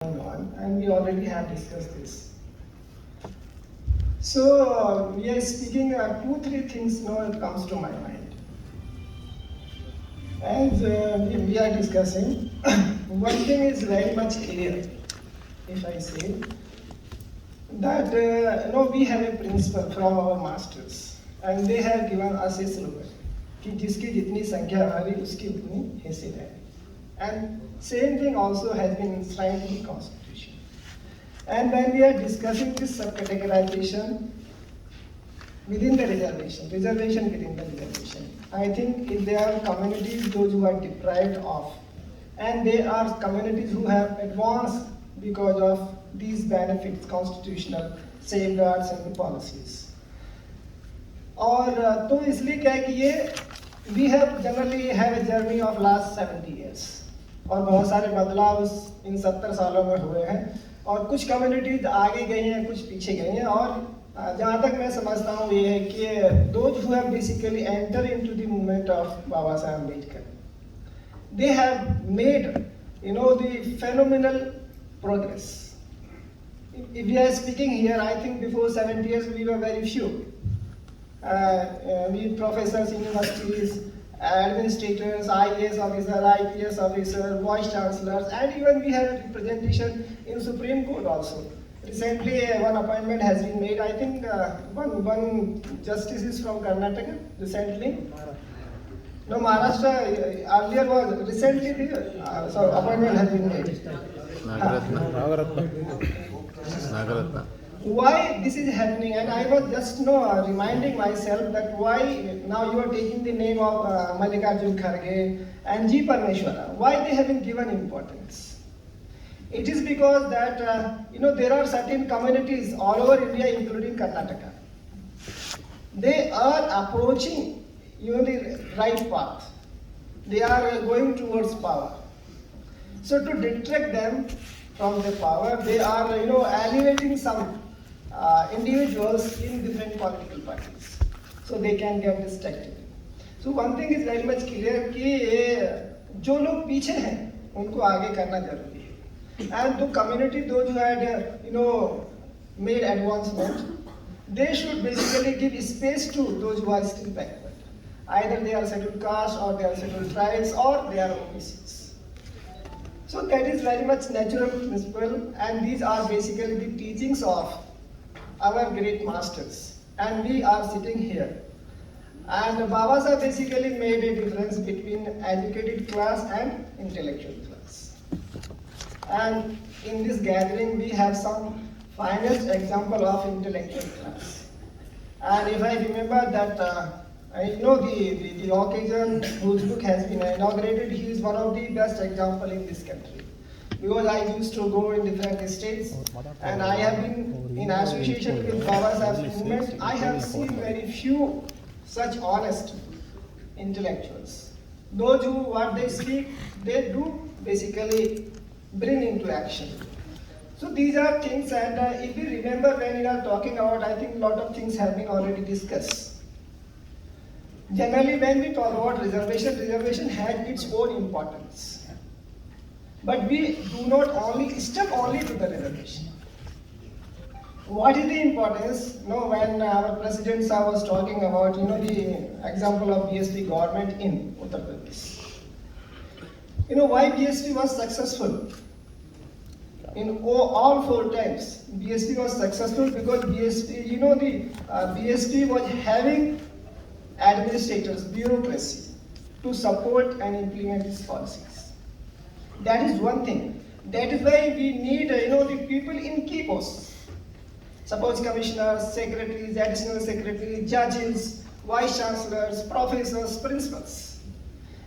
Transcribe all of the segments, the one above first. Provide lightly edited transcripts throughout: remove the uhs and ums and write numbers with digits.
on, and we already have discussed this. So we are speaking two, three things now it comes to my mind. As we are discussing, one thing is very much clear, if I say, that we have a principle from our masters, and they have given us a slogan, कि जिसकी जितनी संख्या हमारी उसकी उतनी हिस्सेदारी. And same thing also has been enshrined in the Constitution. And when we are discussing this subcategorization within the reservation within the reservation, I think if there are communities, those who are deprived of, and there are communities who have advanced because of these benefits, constitutional safeguards and the policies. और तो इसलिए क्या है कि ये we have generally have a journey of last 70 years. और बहुत सारे बदलाव इन 70 सालों में हुए हैं और कुछ कम्युनिटीज आगे गई हैं, कुछ पीछे गई हैं. और जहाँ तक मैं समझता हूँ ये है कि those who have basically entered into the movement of Baba Saheb Ambedkar, they have made the phenomenal progress. If we are speaking here, I think before 70 years we were very few. We professors, universities, administrators, IAS officer, IPS officer, vice chancellors, and even we have representation in Supreme Court also. Recently, one appointment has been made. I think one justice is from Karnataka. Recently, no, Maharashtra earlier was recently. So appointment has been made. Nagaratna. Why this is happening, and I was just reminding myself that why now you are taking the name of Mallikarjun Kharge and G. Parmeshwara, why they have been given importance. It is because that there are certain communities all over India, including Karnataka. They are approaching the right path. They are going towards power. So to detract them from the power, they are alienating some individuals in different political parties, so they can get distracted. So one thing is very much clear कि जो लोग पीछे हैं उनको आगे करना जरूरी है. And the community, those who had made advancement, they should basically give space to those who are still backward. Either they are scheduled caste, or they are scheduled tribes, or they are OBCs. So that is very much natural principle, and these are basically the teachings of our great masters, and we are sitting here. And Baba Saheb basically made a difference between educated class and intellectual class. And in this gathering, we have some finest example of intellectual class. And if I remember that, the occasion whose book has been inaugurated, he is one of the best example in this country. Because I used to go in different states, and I have been in association with Baba Saheb's movement. I have seen very few such honest intellectuals. Those who, what they speak, they do basically bring into action. So these are things, and if we remember when we are talking about, I think a lot of things have been already discussed. Generally, when we talk about reservation has its own importance. But we do not only stick only to the reservation. What is the importance? When our President Sir was talking about the example of BSP government in Uttar Pradesh. Why BSP was successful? In all 4 times, BSP was successful because BSP, BSP was having administrators, bureaucracy to support and implement its policies. That is one thing. That is why we need the people in key posts. Suppose commissioners, secretaries, additional secretaries, judges, vice chancellors, professors, principals.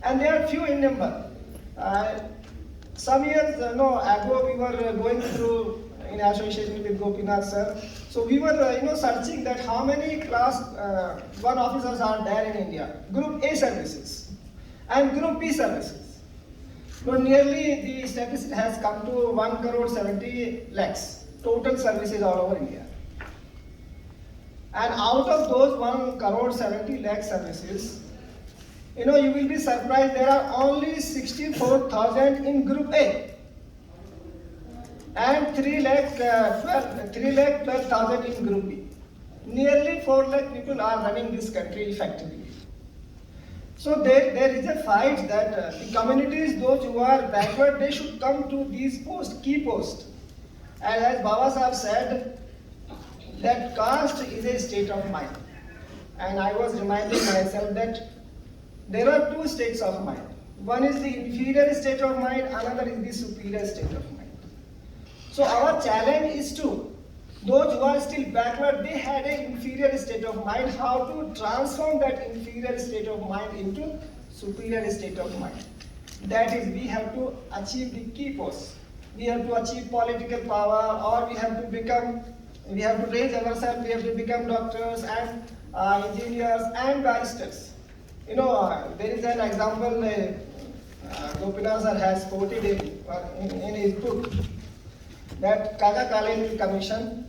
And they are few in number. Some years ago, we were going through in association with Gopinath sir. So we were searching that how many class 1 officers are there in India. Group A services and Group B services. So nearly the statistic has come to 1 crore 70 lakhs total services all over India. And out of those 1 crore 70 lakh services, you will be surprised there are only 64,000 in Group A. and 3 lakh 12,000 in Group B. Nearly 4 lakh people are running this country effectively. So there is a fight that the communities, those who are backward, they should come to these posts, key posts. And as Baba Sahib said, that caste is a state of mind. And I was reminding myself that there are two states of mind. One is the inferior state of mind, another is the superior state of mind. So our challenge is to those who are still backward, they had an inferior state of mind, how to transform that inferior state of mind into superior state of mind. That is, we have to achieve the key posts. We have to achieve political power, or we have to raise ourselves, we have to become doctors and engineers and barristers. You know, there is an example Gopinath sir has quoted in his book, that Kaka Kaleni Commission,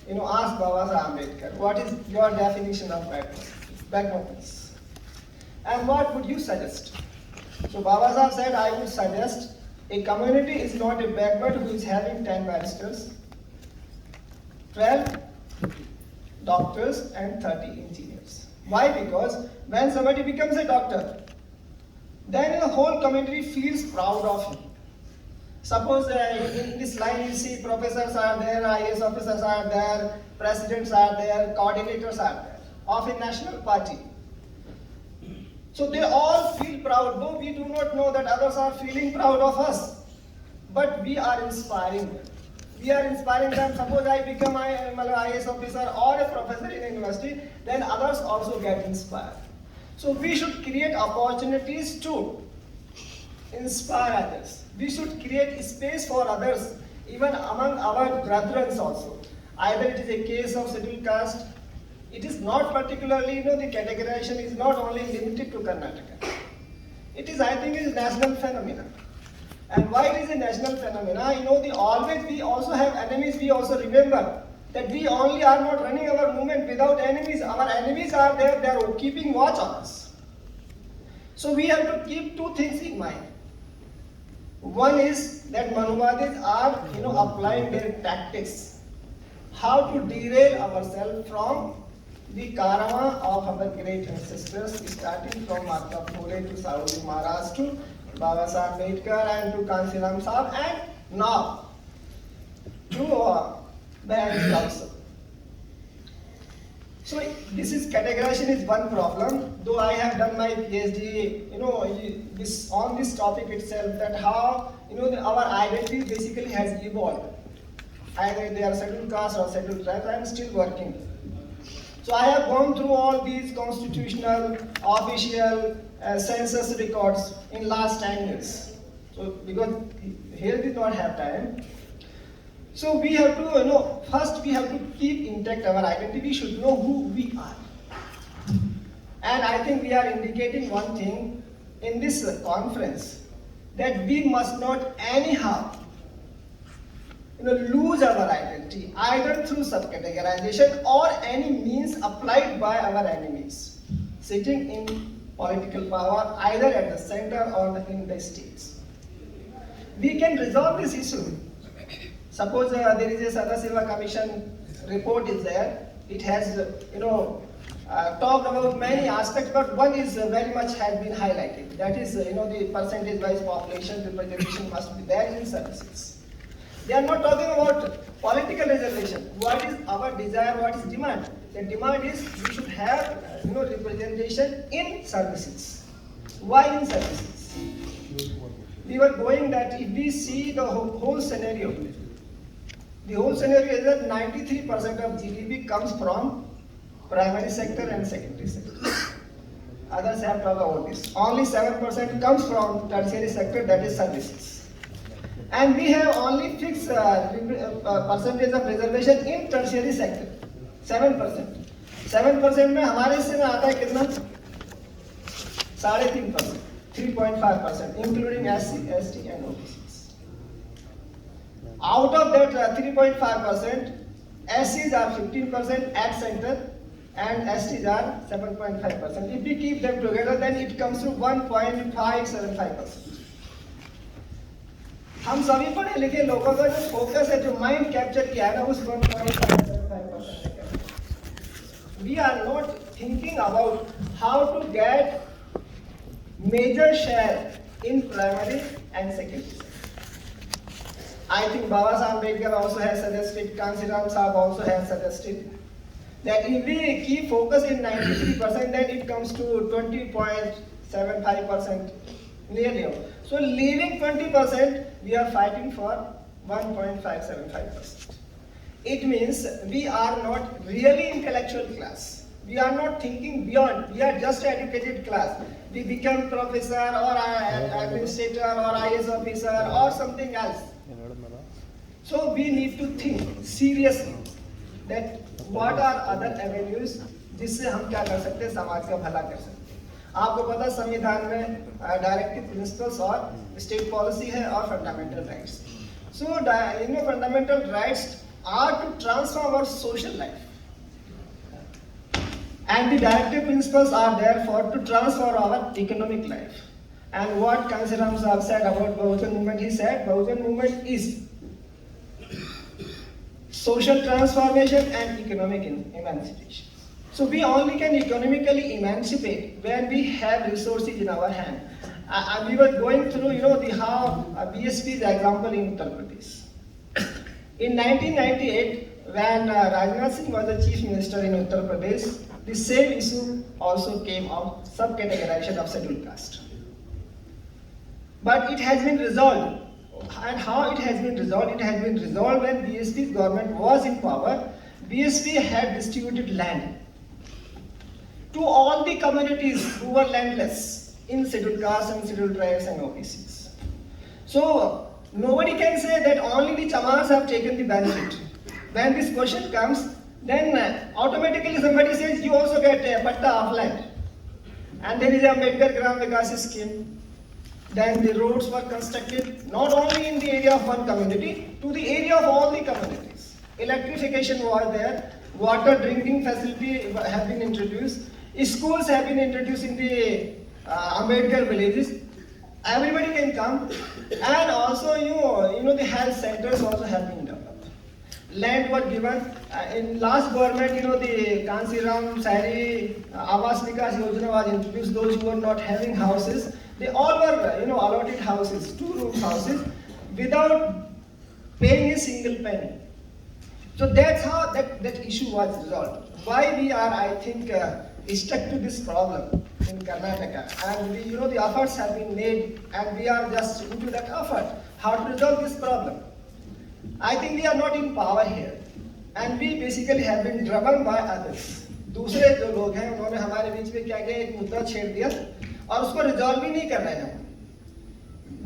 asked Baba Sahib Ambedkar, what is your definition of backwardness? And what would you suggest? So Baba Sahib said, I would suggest a community is not a backward who is having 10 barristers, 12 doctors and 30 engineers. Why? Because when somebody becomes a doctor, then the whole community feels proud of him. Suppose in this line you see professors are there, IAS officers are there, presidents are there, coordinators are there of a national party. So they all feel proud, though we do not know that others are feeling proud of us. But we are inspiring them. We are inspiring them. Suppose I become an IAS officer or a professor in a university, then others also get inspired. So we should create opportunities to inspire others. We should create space for others, even among our brethren also. Either it is a case of scheduled caste, it is not particularly, the categorization is not only limited to Karnataka. It is, I think, a national phenomenon. And why it is a national phenomena? We also have enemies. We also remember that we only are not running our movement without enemies. Our enemies are there. They are keeping watch on us. So we have to keep two things in mind. One is that Manuvadis are, applying their tactics, how to derail ourselves from the karma of our great ancestors, starting from Mahatma Phule to Sauji Maharaj to Baba Sahib Ambedkar and to Kansiram Sahib, and now to Behance Council. So this is categorization is one problem. Though I have done my PhD, on this topic itself, that how our identity basically has evolved. Either they are scheduled caste or scheduled tribes. I am still working. So I have gone through all these constitutional, official census records in last 10 years. So because here we do not have time. So we have to, first we have to keep intact our identity. We should know who we are. And I think we are indicating one thing in this conference, that we must not anyhow lose our identity, either through subcategorization or any means applied by our enemies, sitting in political power, either at the center or in the states. We can resolve this issue. Suppose there is a Sada Seva Commission report is there. It has, talked about many aspects, but one is very much has been highlighted. That is, the percentage-wise population representation must be there in services. They are not talking about political reservation. What is our desire? What is demand? The demand is we should have, representation in services. Why in services? We were going that if we see the whole scenario, the whole scenario is that 93% of GDP comes from primary sector and secondary sector. Others have talked about this. Only 7% comes from tertiary sector, that is services. And we have only fixed percentage of reservation in tertiary sector, 7%. 7% में हमारे हिस्से में आता है कितना? 3.5%, 3.5%, including SC, ST and OBCs. Out of that 3.5%, SCs are 15% at center and STs are 7.5%. If we keep them together, then it comes to 1.575%. हम सभी पढ़े लिखे लोगों का जो फोकस है, जो माइंड कैप्चर किया है ना, उस 1.5%। We are not thinking about how to get major share in primary and secondary. I think Baba Sahib Ambedkar also has suggested, Kansiram Sahib also has suggested that if we keep focus in 93%, then it comes to 20.75% nearly. So leaving 20%, we are fighting for 1.575%. It means we are not really intellectual class. We are not thinking beyond. We are just educated class. We become professor or administrator or IAS officer or something else. So we need to think seriously that what are other avenues जिससे हम क्या कर सकते हैं, समाज का भला कर सकते हैं। आपको पता संविधान में डायरेक्टिव प्रिंसिपल्स और स्टेट पॉलिसी है और fundamental rights. So fundamental rights are to transform our social life and the directive principles are there for to transform our economic life. And what Kansiram Sahib said about Bahujan movement, he said Bahujan movement is social transformation and economic emancipation. So we only can economically emancipate when we have resources in our hand. We were going through, how BSP's example in Uttar Pradesh. In 1998, when Rajnath Singh was the chief minister in Uttar Pradesh, the same issue also came of sub-categorization of scheduled caste. But it has been resolved. And how it has been resolved? It has been resolved when BSP's government was in power. BSP had distributed land to all the communities who were landless in scheduled castes and scheduled tribes and OBCs. So nobody can say that only the chamars have taken the benefit. When this question comes, then automatically somebody says you also get a patta of land. And there is a Ambedkar Gram Vikas scheme. Then the roads were constructed not only in the area of one community, to the area of all the communities. Electrification was there, water drinking facility have been introduced, schools have been introduced in the Ambedkar villages. Everybody can come, and also the health centers also have been developed. Land was given in last government. The Kansiram Sahari Awas Vikas Yojana was introduced. Those who were not having houses, they all were allotted houses, 2-room houses, without paying a single penny. So that's how that issue was resolved. Why we are, I think, stuck to this problem in Karnataka, and the efforts have been made, and we are just into that effort how to resolve this problem. I think we are not in power here, and we basically have been driven by others. दूसरे जो लोग हैं उन्होंने हमारे बीच में क्या किया, एक मुद्दा छेड़ दिया और उसको रिजॉल्व भी नहीं कर रहे हैं।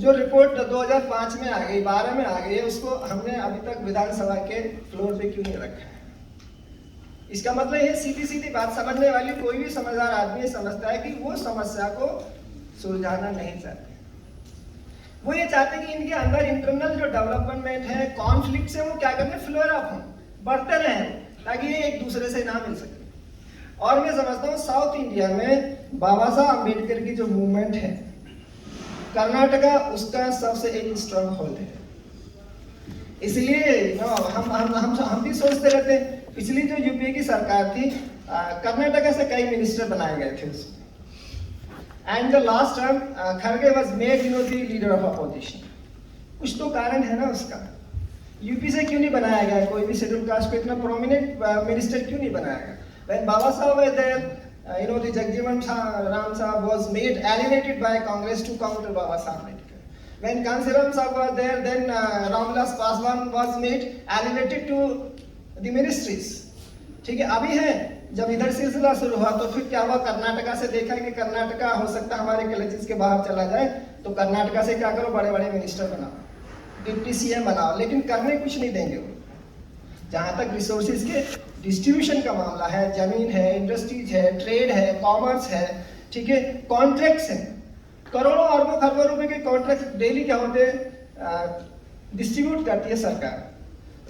जो रिपोर्ट 2005 में आ गई, 12 में आ गई है, उसको हमने अभी तक विधानसभा के फ्लोर पे क्यों नहीं रखा है? इसका मतलब ये सीधी सीधी बात समझने वाली कोई भी समझदार आदमी समझता है कि वो समस्या को सुलझाना नहीं चाहते। वो ये चाहते हैं कि इनके अंदर इंटरनल जो डेवलपमेंट है, कॉन्फ्लिक्ट से वो क्या करते हैं, फ्लोर अप हो, बढ़ते रहें, ताकि ये एक दूसरे से ना मिल सके। और मैं समझता हूँ साउथ इंडिया में बाबा साहब अम्बेडकर की जो मूवमेंट है, कर्नाटका उसका सबसे एक स्ट्रॉन्ग होल्ड है। इसलिए हम भी सोचते रहते हैं, पिछली जो यूपीए की सरकार थी, कर्नाटका से कई मिनिस्टर बनाए गए थे उसमें। एंड द लास्ट टर्म खड़गे was made the leader of opposition. कुछ तो कारण है ना उसका। यूपी से क्यों नहीं बनाया गया कोई भी शेड्यूल कास्ट को इतना प्रोमिनेंट मिनिस्टर क्यों नहीं बनाया गया? When Baba Sahib was there, the Jagjivan Ram Sahib was made alienated by Congress to counter Baba Sahib Ambedkar. When Kansiram Sahib was there, then Ramvilas Paswan was made alienated to the ministries. ठीक है, अभी है जब इधर सिलसिला शुरू हुआ तो फिर क्या हुआ, कर्नाटका से देखा कि कर्नाटका हो सकता है हमारे क्लचेस के बाहर चला जाए, तो कर्नाटका से क्या करो, बड़े बड़े मिनिस्टर बनाओ, डिप्टी सीएम बनाओ, लेकिन करने कुछ नहीं देंगे वो। जहाँ तक रिसोर्सेज के डिस्ट्रीब्यूशन का मामला है, जमीन है, इंडस्ट्रीज है, ट्रेड है, कॉमर्स है, ठीक है, कॉन्ट्रैक्ट्स हैं, करोड़ों अरबों खरबों रुपए के कॉन्ट्रैक्ट डेली क्या होते हैं, डिस्ट्रीब्यूट करती है सरकार।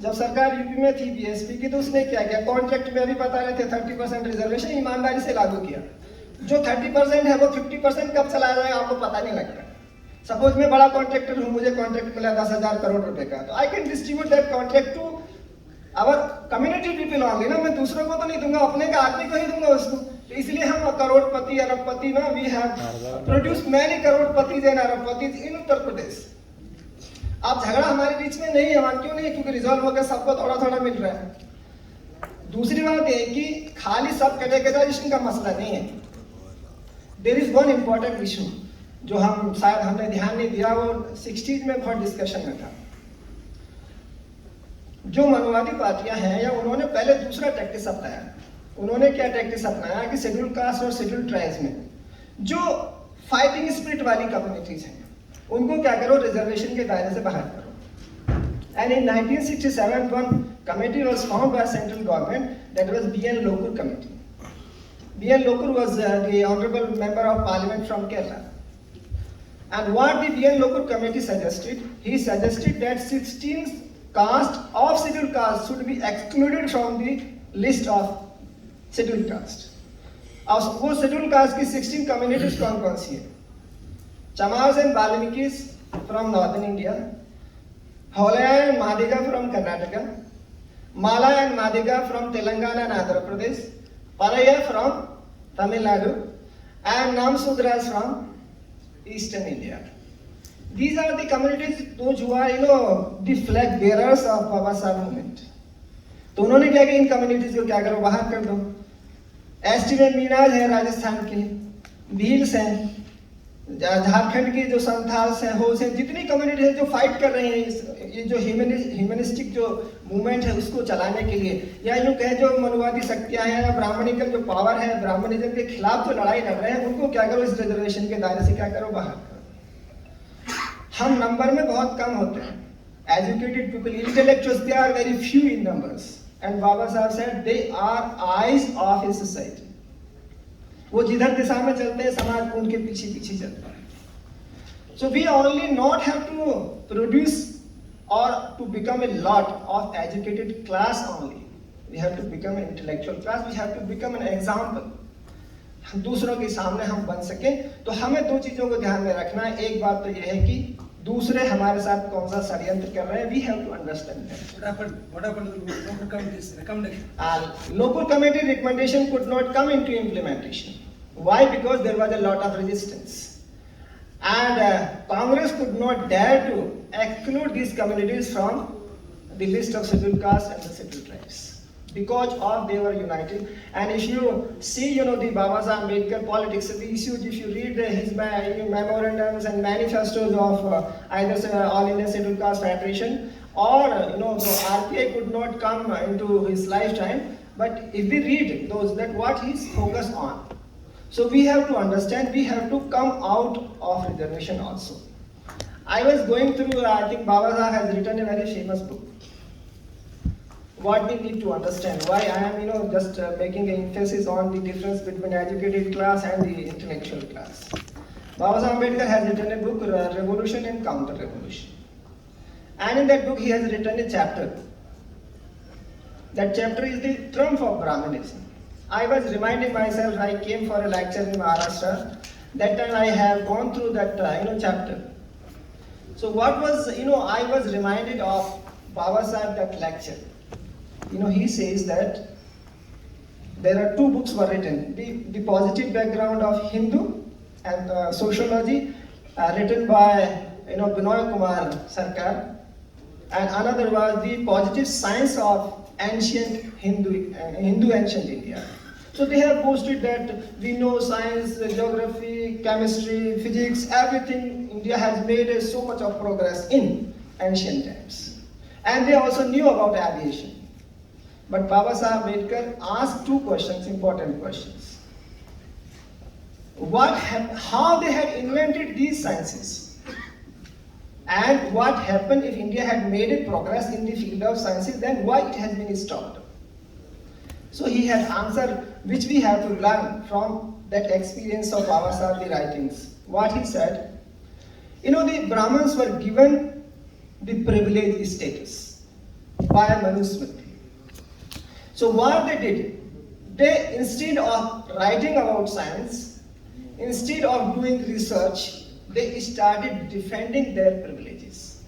जब सरकार यूपी में थी बीएसपी की, तो उसने क्या किया, कॉन्ट्रैक्ट में अभी बता रहे थे 30% रिजर्वेशन ईमानदारी से लागू किया। जो 30% है वो 50% कब चलाया जाएगा आपको पता नहीं लगता। सपोज मैं बड़ा कॉन्ट्रैक्टर हूँ, मुझे कॉन्ट्रैक्ट मिला 10,000 करोड़ रुपए का, तो I can distribute that contract to our community people only ना, मैं दूसरों को तो नहीं दूंगा, अपने का आदमी को ही दूंगा उसको। तो इसलिए हम करोड़पति अरबपति ना, वी हैव प्रोड्यूस्ड मैनी करोड़पति एंड अरबपति इन उत्तर प्रदेश। अब झगड़ा हमारे बीच में नहीं है, वहां क्यों नहीं है? क्योंकि रिजॉल्व होकर सबको थोड़ा थोड़ा मिल रहा है। दूसरी बात है कि खाली सब कैटेगराइजेशन का मसला नहीं है। There is one important issue जो हम शायद हमने ध्यान नहीं दिया, वो 60s में बहुत डिस्कशन में था। जो मनुवादी पार्टियां हैं, या उन्होंने पहले दूसरा टैक्टिस अपनाया। उन्होंने क्या टैक्टिस अपनाया कि शेड्यूल कास्ट और शेड्यूल ट्राइब्स में जो फाइटिंग स्पिरिट वाली कम्युनिटीज हैं, उनको क्या करो, रिजर्वेशन के दायरे से बाहर करो। And in 1967 one committee was found by central government, that was B N Lokur committee. B N Lokur was the honorable member of parliament from Kerala. And what the BN Lokur committee suggested, he suggested that 16 caste of scheduled caste should be excluded from the list of scheduled caste. और वो scheduled caste की 16 communities कौन कौन सी है? Chamars and Valmikis from northern India, Holaya and Madiga from Karnataka, Mala and Madiga from Telangana and Andhra Pradesh, Paraya from Tamil Nadu, and Namsudras from Eastern India. These are the communities those who are, the flag bearers of Baba Saheb movement. तो उन्होंने क्या किया, इन communities को क्या करो, बाहर कर दो। एसटी में मीनाज है राजस्थान के, भील्स हैं, झारखंड के जो संथाल्स हैं, होस हैं, जितनी कम्युनिटी है जो फाइट कर रहे हैं ये जो ह्यूमनिस्टिक जो मूवमेंट है उसको चलाने के लिए, या यूँ कहें जो मनुवादी शक्तियाँ हैं या ब्राह्मणिकल जो पावर है, ब्राह्मणिज्म के खिलाफ जो लड़ाई लड़ रहे हैं, उनको क्या करो, इस रिजर्वेशन के दायरे से क्या करो, बाहर करो। हम नंबर में बहुत कम होते हैं, educated people, intellectuals, they are very few in numbers, and Baba Saheb said they are eyes of his society. वो जिधर दिशा में चलते हैं समाज उनके पीछे पीछे चलता है। So we only not have to produce और to become a lot of educated class only, we have to become an intellectual class, we have to become an example. दूसरों के सामने हम बन सके, तो हमें दो चीजों को ध्यान में रखना है। एक बात तो यह है कि दूसरे हमारे साथ कौन सा षड्यंत्र कर रहे हैं, we have to understand that. What happened to the local committee's recommendation? Local committee recommendation could not come into implementation. Why? Because there was a lot of resistance, and Congress could not dare to exclude these communities from the list of scheduled castes and the scheduled tribes, because of they were united. And if you see, the Baba Saheb Ambedkar politics, the issues, if you read his memorandums and manifestos of either All India Scheduled Caste Federation or the RPI could not come into his lifetime. But if we read those, that what he's focused on. So we have to understand, we have to come out of reservation also. I was going through, I think Baba Saheb has written a very famous book. What we need to understand, why I am just making an emphasis on the difference between educated class and the intellectual class. Baba Saheb Ambedkar has written a book, Revolution and Counter Revolution, and in that book he has written a chapter. That chapter is the trump of Brahmanism. I was reminding myself, I came for a lecture in Maharashtra, that time I have gone through that chapter. So what was, I was reminded of Baba Saheb that lecture. He says that there are two books were written, the positive background of Hindu and sociology, written by Binoy Kumar Sarkar, and another was the positive science of ancient Hindu ancient India. So they have boasted that we know science, geography, chemistry, physics, everything. India has made so much of progress in ancient times, and they also knew about aviation. But Baba Saheb Ambedkar asked two questions, important questions. How they had invented these sciences, and what happened if India had made a progress in the field of sciences, then why it has been stopped. So he had answered, which we have to learn from that experience of Baba Saheb, the writings. What he said, the Brahmins were given the privileged status by Manusmriti. So what they did, they instead of writing about science, instead of doing research, they started defending their privileges.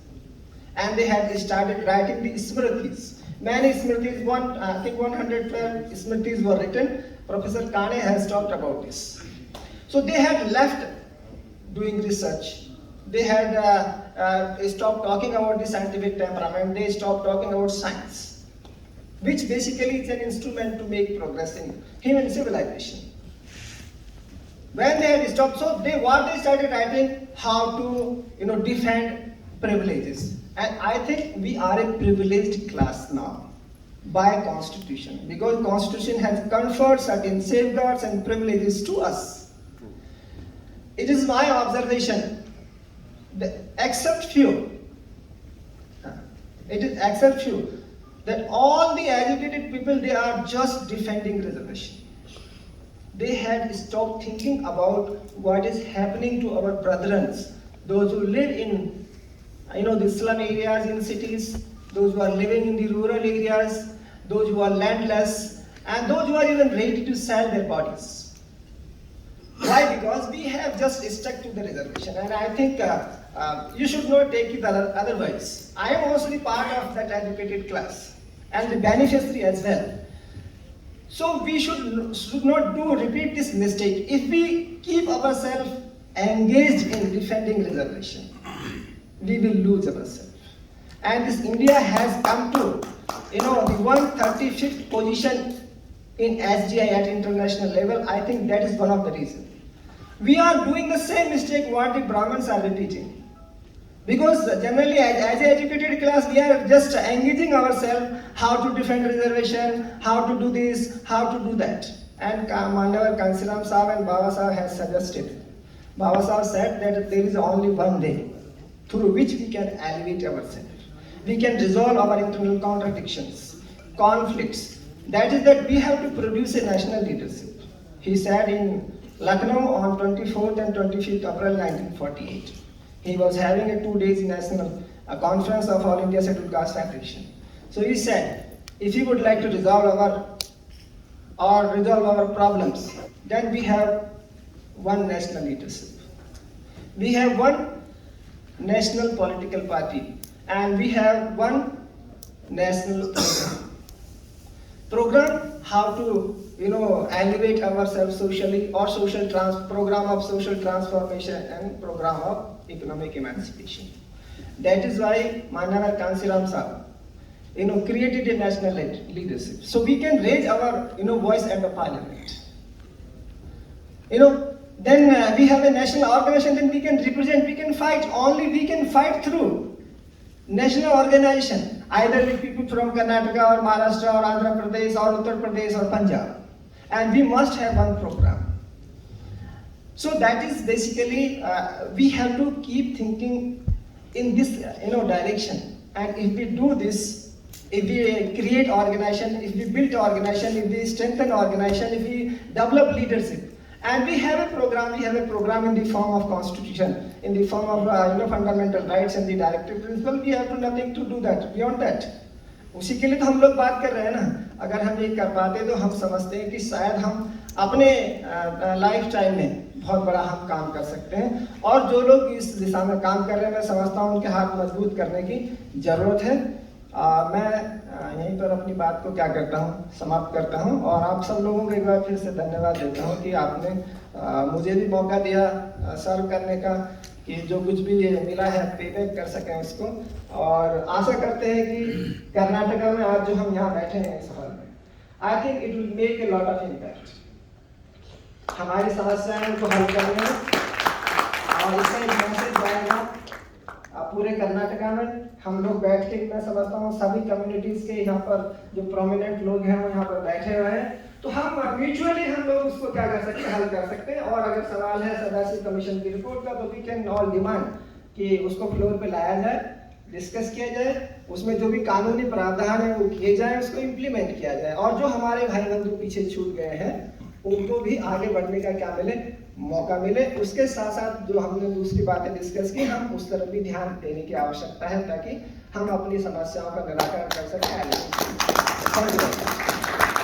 And they had started writing the Smritis. Many Smritis, I think 112 Smritis were written. Professor Kane has talked about this. So they had left doing research. They had stopped talking about the scientific temperament. They stopped talking about science, which basically is an instrument to make progress in human civilization. When they had stopped, so what they started writing, how to defend privileges. And I think we are a privileged class now by constitution, because constitution has conferred certain safeguards and privileges to us. It is my observation, except few, that all the educated people, they are just defending reservation. They had stopped thinking about what is happening to our brethren, those who live in the slum areas in cities, those who are living in the rural areas, those who are landless, and those who are even ready to sell their bodies. Why? Because we have just stuck to the reservation, and I think you should not take it otherwise. I am also the part of that educated class and the beneficiary as well. So we should not repeat this mistake. If we keep ourselves engaged in defending reservation, we will lose ourselves. And this India has come to the 135th position in SGI at international level. I think that is one of the reasons. We are doing the same mistake what the Brahmins are repeating. Because generally as an educated class, we are just engaging ourselves how to defend reservation, how to do this, how to do that. And Manavar Kansiram Sahab and Baba Sahab has suggested. Baba Sahab said that there is only one way through which we can elevate ourselves. We can resolve our internal contradictions, conflicts. That is that we have to produce a national leadership. He said in Lucknow on 24th and 25th April 1948. He was having a 2 days national conference of All India Scheduled Caste Federation. So he said, if you would like to resolve our problems, then we have one national leadership. We have one national political party, and we have one national program how to elevate ourselves socially, or program of social transformation and program of economic emancipation. That is why Manavar Kansiram Sahab created a national leadership, so we can raise our voice at the parliament. Then we have a national organization, then we can represent, we can fight. Only we can fight through national organization, either with people from Karnataka or Maharashtra or Andhra Pradesh or Uttar Pradesh or Punjab. And we must have one program. So that is basically, we have to keep thinking in this direction. And if we do this, if we create organization, if we build organization, if we strengthen organization, if we develop leadership, and we have a program in the form of constitution, in the form of fundamental rights and the directive principle, we have nothing to do that, beyond that. उसी के लिए तो हम लोग बात कर रहे हैं ना. अगर हम ये कर पाते तो हम समझते हैं कि शायद हम अपने लाइफ टाइम में बहुत बड़ा हम काम कर सकते हैं. और जो लोग इस दिशा में काम कर रहे हैं, मैं समझता हूँ उनके हाथ मजबूत करने की जरूरत है. मैं यहीं पर अपनी बात को क्या करता हूँ, समाप्त करता हूँ, और आप सब लोगों को एक बार फिर से धन्यवाद देता हूँ कि आपने मुझे भी मौका दिया सर्व करने का, कि जो कुछ भी मिला है पेबैक कर सकें उसको. और आशा करते हैं कि कर्नाटका में आज जो हम यहाँ बैठे हैं इस हॉल में, I think it will make a lot of impact हमारी समस्याओं को हल करने में, और इससे एक मैसेज जाएगा पूरे कर्नाटका में. हम लोग बैठ के, मैं समझता हूँ सभी कम्युनिटीज के यहाँ पर जो प्रोमिनेंट लोग हैं वो यहाँ पर बैठे हुए हैं, तो हम म्यूचुअली हम लोग उसको क्या कर सकते हैं, हल कर सकते हैं. और अगर सवाल है सदाशिव कमीशन की रिपोर्ट का, तो वी कैन ऑल डिमांड कि उसको फ्लोर पे लाया जाए, डिस्कस किया जाए, उसमें जो भी कानूनी प्रावधान है वो किए जाए, उसको इम्प्लीमेंट किया जाए, और जो हमारे भाई बंधु पीछे छूट गए हैं उनको भी आगे बढ़ने का क्या मिले, मौका मिले. उसके साथ साथ जो हमने दूसरी बातें डिस्कस की, हम उस तरफ भी ध्यान देने की आवश्यकता है ताकि हम अपनी समस्याओं का निराकरण कर सकें.